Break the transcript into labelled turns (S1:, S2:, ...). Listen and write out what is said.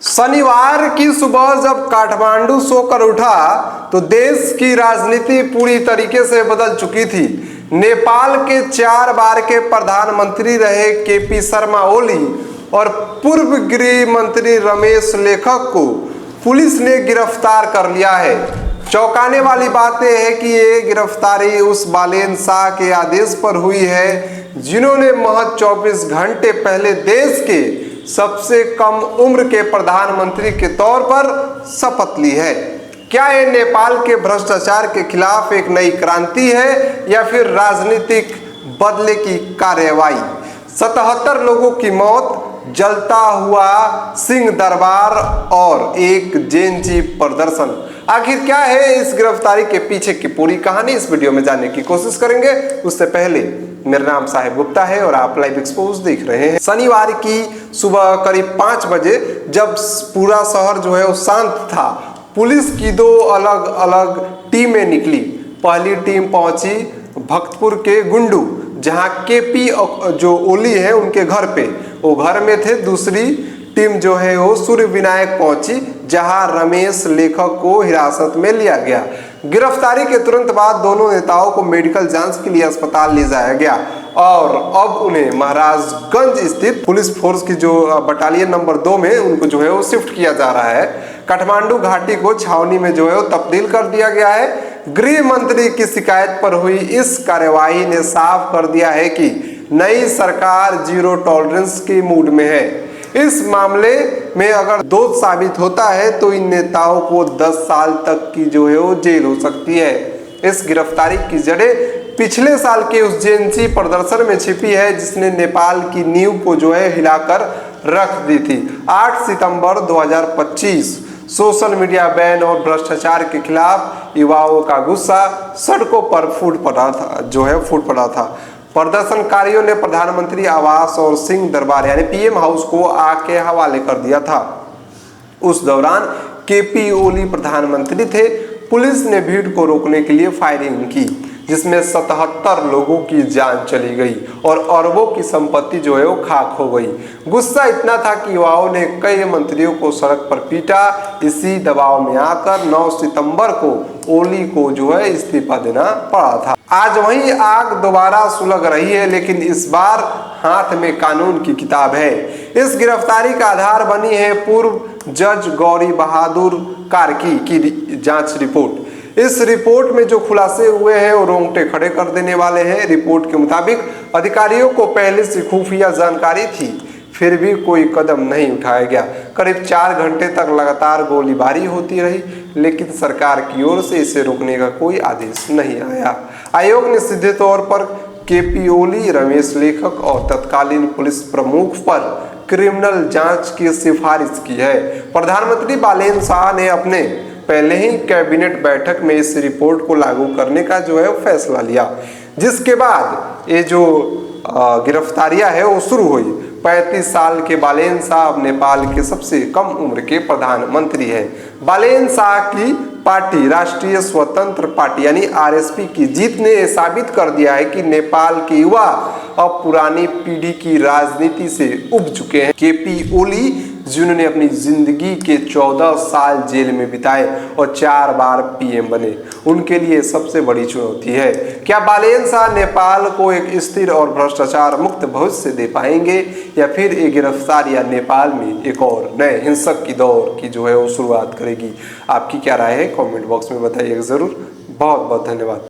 S1: शनिवार की सुबह जब काठमांडू सोकर उठा तो देश की राजनीति पूरी तरीके से बदल चुकी थी। नेपाल के 4 बार के प्रधानमंत्री रहे केपी शर्मा ओली और पूर्व गृह मंत्री रमेश लेखक को पुलिस ने गिरफ्तार कर लिया है। चौंकाने वाली बात यह है कि ये गिरफ्तारी उस बालेन शाह के आदेश पर हुई है जिन्होंने महज 24 घंटे पहले देश के सबसे कम उम्र के प्रधानमंत्री के तौर पर शपथ ली है। क्या ये नेपाल के भ्रष्टाचार के खिलाफ एक नई क्रांति है या फिर राजनीतिक बदले की कार्रवाई? 77 लोगों की मौत, जलता हुआ सिंह दरबार और एक जेन चीफ प्रदर्शन। आखिर क्या है इस गिरफ्तारी के पीछे की पूरी कहानी, इस वीडियो में जानने की कोशिश करेंगे। उससे पहले मेरा नाम साहिब गुप्ता है और आप लाइव एक्सपोज देख रहे हैं। शनिवार की सुबह करीब 5 बजे जब पूरा शहर जो है वो शांत था, पुलिस की 2 अलग अलग टीमें निकली। पहली टीम पहुंची भक्तपुर के गुंडू, जहां केपी जो ओली है उनके घर पे, वो घर में थे। दूसरी टीम जो है वो सूर्य विनायक पहुंची, जहां रमेश लेखक को हिरासत में लिया गया। गिरफ्तारी के तुरंत बाद दोनों नेताओं को मेडिकल जांच के लिए अस्पताल ले जाया गया और अब उन्हें महाराजगंज स्थित पुलिस फोर्स की जो बटालियन नंबर 2 में उनको जो है वो शिफ्ट किया जा रहा है। काठमांडू घाटी को छावनी में जो है वो तब्दील कर दिया गया है। गृह मंत्री की शिकायत पर हुई इस कार्यवाही ने साफ कर दिया है कि नई सरकार जीरो टॉलरेंस के मूड में है। इस मामले में अगर दोष साबित होता है तो इन नेताओं को 10 साल तक की जो है वो जेल हो सकती है। इस गिरफ्तारी की जड़ें पिछले साल के उस जेएनसी प्रदर्शन में छिपी है जिसने नेपाल की नींव को जो है हिलाकर रख दी थी। 8 सितंबर 2025 सोशल मीडिया बैन और भ्रष्टाचार के खिलाफ युवाओं का गुस्सा सड़कों पर फूट पड़ा था। प्रदर्शनकारियों ने प्रधानमंत्री आवास और सिंह दरबार यानी पीएम हाउस को आग के हवाले कर दिया था। उस दौरान केपी ओली प्रधानमंत्री थे। पुलिस ने भीड़ को रोकने के लिए फायरिंग की जिसमें 77 लोगों की जान चली गई और अरबों की संपत्ति जो है वो खाक हो गई। गुस्सा इतना था कि युवाओं ने कई मंत्रियों को सड़क पर पीटा। इसी दबाव में आकर 9 सितंबर को ओली को जो है इस्तीफा देना पड़ा था। आज वही आग दोबारा सुलग रही है, लेकिन इस बार हाथ में कानून की किताब है। इस गिरफ्तारी का आधार बनी है पूर्व जज गौरी बहादुर कार्की की जांच रिपोर्ट। इस रिपोर्ट में जो खुलासे हुए हैं वो रोंगटे खड़े कर देने वाले हैं। रिपोर्ट के मुताबिक अधिकारियों को पहले से खुफिया जानकारी थी, फिर भी कोई कदम नहीं उठाया गया। करीब 4 घंटे तक लगातार गोलीबारी होती रही, लेकिन सरकार की ओर से इसे रोकने का कोई आदेश नहीं आया। आयोग ने सीधे तौर पर केपी ओली, रमेश लेखक और तत्कालीन पुलिस प्रमुख पर क्रिमिनल जांच की सिफारिश की है। प्रधानमंत्री बालेन शाह ने अपने पहले ही कैबिनेट बैठक में इस रिपोर्ट को लागू करने का जो है फैसला लिया, जिसके बाद ये जो गिरफ्तारियां है वो शुरू हुई। 35 साल के बालेन शाह अब नेपाल के सबसे कम उम्र के प्रधानमंत्री हैं। बालेन शाह की पार्टी राष्ट्रीय स्वतंत्र पार्टी यानी आरएसपी की जीत ने यह साबित कर दिया है कि नेपाल के युवा अब पुरानी पीढ़ी की राजनीति से उब चुके हैं। केपी ओली जिन्होंने अपनी जिंदगी के 14 साल जेल में बिताए और 4 बार पीएम बने, उनके लिए सबसे बड़ी चुनौती है। क्या बालेन शाह नेपाल को एक स्थिर और भ्रष्टाचार मुक्त भविष्य दे पाएंगे या फिर ये गिरफ्तारियां नेपाल में एक और नए हिंसक की दौर की जो है वो शुरुआत करेगी? आपकी क्या राय है? कमेंट बॉक्स में बताइएगा जरूर। बहुत बहुत धन्यवाद।